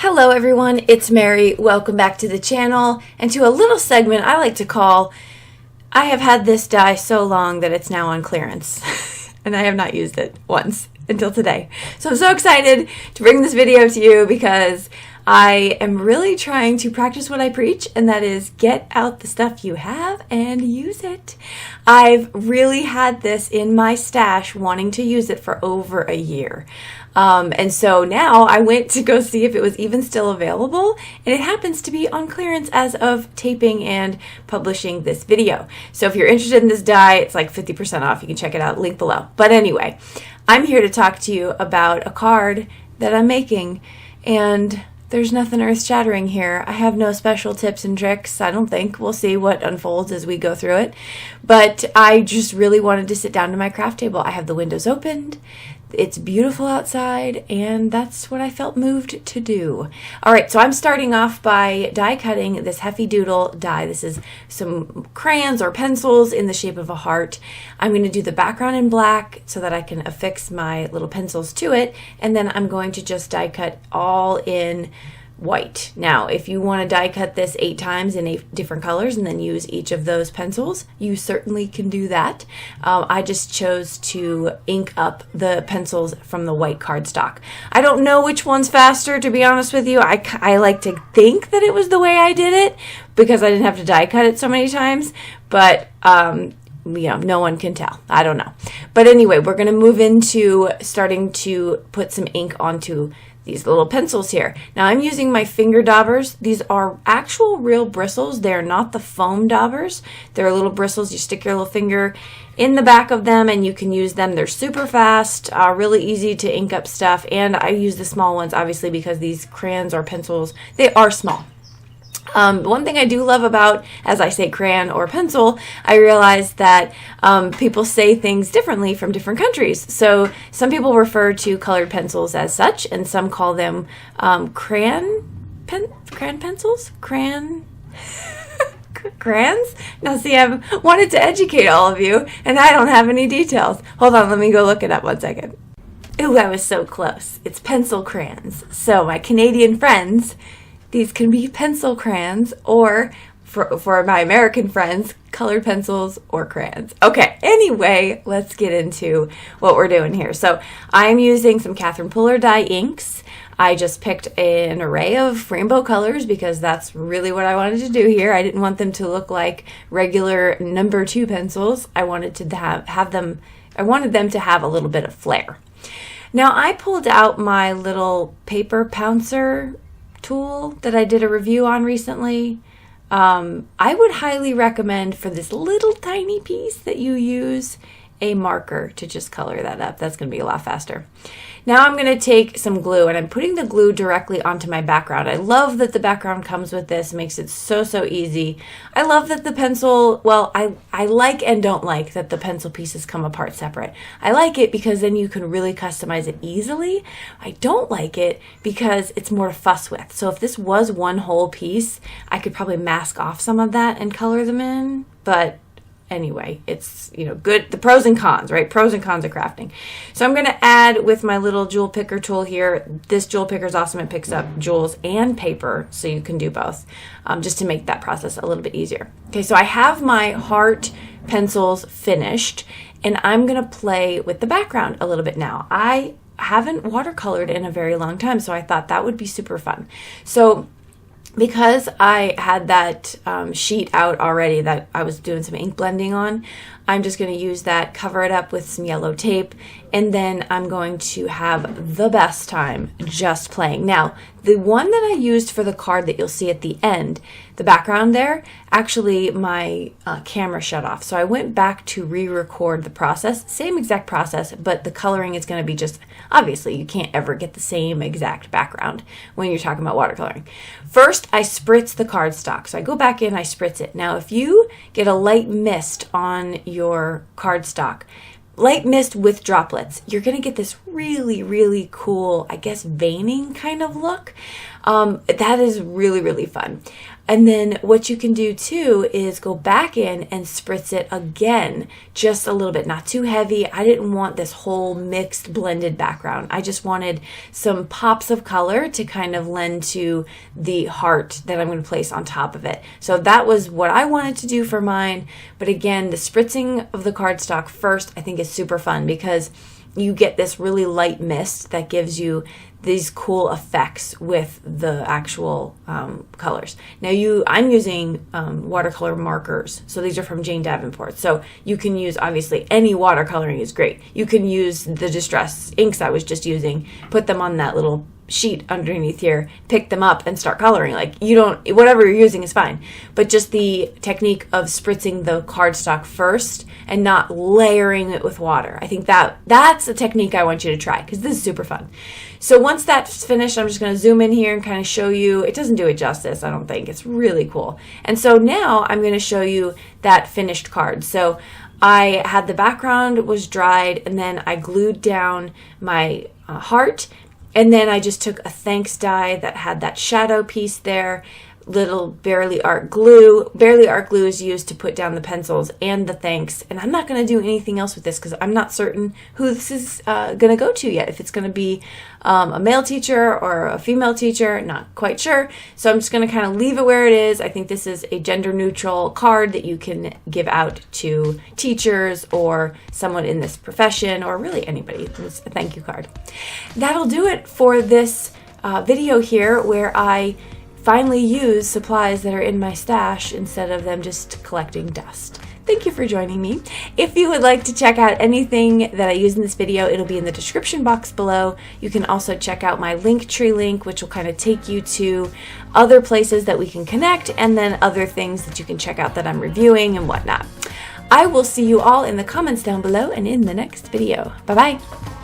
Hello everyone, it's Mary. Welcome back to the channel and to a little segment I like to call I have had this die so long that it's now on clearance and I have not used it once until today. So I'm so excited to bring this video to you because I am really trying to practice what I preach, and that is get out the stuff you have and use it. I've really had this in my stash wanting to use it for over a year. And so now I went to go see if it was even still available, and it happens to be on clearance as of taping and publishing this video. So if you're interested in this die, it's like 50% off. You can check it out, link below. But anyway, I'm here to talk to you about a card that I'm making, and there's nothing earth-shattering here. I have no special tips and tricks, I don't think. We'll see what unfolds as we go through it. But I just really wanted to sit down to my craft table. I have the windows opened. It's beautiful outside, and that's what I felt moved to do. All right, so I'm starting off by die cutting this 𝑴𝑐𝑹𝑬 die. This is some crayons or pencils in the shape of a heart. I'm going to do the background in black so that I can affix my little pencils to it, and then I'm going to just die cut all in white. Now, if you want to die cut this 8 times in 8 different colors and then use each of those pencils, you certainly can do that. I just chose to ink up the pencils from the white cardstock. I don't know which one's faster, to be honest with you. I like to think that it was the way I did it because I didn't have to die cut it so many times, but you know, no one can tell. I don't know. But anyway, we're going to move into starting to put some ink onto these little pencils here. Now I'm using my finger daubers. These are actual real bristles. They're not the foam daubers. They're little bristles. You stick your little finger in the back of them and you can use them. They're super fast, really easy to ink up stuff. And I use the small ones obviously because these crayons or pencils, they are small. One thing I do love about, as I say crayon or pencil, I realize that people say things differently from different countries. So some people refer to colored pencils as such, and some call them crayon pencils? Crayons? Now see, I've wanted to educate all of you, and I don't have any details. Hold on, let me go look it up 1 second. Ooh, I was so close. It's pencil crayons. So my Canadian friends, these can be pencil crayons, or for my American friends, colored pencils or crayons. Okay, anyway, let's get into what we're doing here. So I'm using some Catherine Puller dye inks. I just picked an array of rainbow colors because that's really what I wanted to do here. I didn't want them to look like regular number 2 pencils. I wanted to have them to have a little bit of flair. Now I pulled out my little paper pouncer tool that I did a review on recently. I would highly recommend for this little tiny piece that you use a marker to just color that up. That's going to be a lot faster. Now I'm going to take some glue, and I'm putting the glue directly onto my background. I love that the background comes with this, makes it so easy. I love that the pencil, well, I like and don't like that the pencil pieces come apart separate. I like it because then you can really customize it easily. I don't like it because it's more to fuss with. So if this was one whole piece, I could probably mask off some of that and color them in, but anyway, it's, you know, good. The pros and cons, right? Pros and cons of crafting. So I'm going to add with my little jewel picker tool here. This jewel picker is awesome. It picks up jewels and paper, so you can do both, just to make that process a little bit easier. Okay, so I have my heart pencils finished, and I'm going to play with the background a little bit now. I haven't watercolored in a very long time, so I thought that would be super fun. So because I had that sheet out already that I was doing some ink blending on, I'm just going to use that, cover it up with some yellow tape, and then I'm going to have the best time just playing. Now, the one that I used for the card that you'll see at the end, the background there, actually my camera shut off. So I went back to re-record the process, same exact process, but the coloring is going to be just, obviously you can't ever get the same exact background when you're talking about watercoloring. First, I spritz the cardstock. So I go back in, I spritz it. Now, if you get a light mist on your cardstock, light mist with droplets, you're going to get this really cool, I guess, veining kind of look. That is really fun. And then what you can do too is go back in and spritz it again, just a little bit, not too heavy. I didn't want this whole mixed blended background. I just wanted some pops of color to kind of lend to the heart that I'm going to place on top of it. So that was what I wanted to do for mine. But again, the spritzing of the cardstock first, I think is super fun because you get this really light mist that gives you these cool effects with the actual colors. Now I'm using watercolor markers, so these are from Jane Davenport. So you can use, obviously, any watercoloring is great. You can use the distress inks I was just using, put them on that little sheet underneath here, pick them up and start coloring. Like, whatever you're using is fine. But just the technique of spritzing the cardstock first and not layering it with water. I think that's a technique I want you to try because this is super fun. So once that's finished, I'm just going to zoom in here and kind of show you. It doesn't do it justice, I don't think. It's really cool. And so now I'm going to show you that finished card. So I had the background was dried, and then I glued down my heart. And then I just took a thanks die that had that shadow piece there, little Barely Art glue. Barely Art glue is used to put down the pencils and the thanks. And I'm not going to do anything else with this because I'm not certain who this is going to go to yet. If it's going to be a male teacher or a female teacher, not quite sure. So I'm just going to kind of leave it where it is. I think this is a gender neutral card that you can give out to teachers or someone in this profession or really anybody. It's a thank you card. That'll do it for this video here where I finally use supplies that are in my stash instead of them just collecting dust. Thank you for joining me. If you would like to check out anything that I use in this video, it'll be in the description box below. You can also check out my Linktree link, which will kind of take you to other places that we can connect and then other things that you can check out that I'm reviewing and whatnot. I will see you all in the comments down below and in the next video. Bye-bye.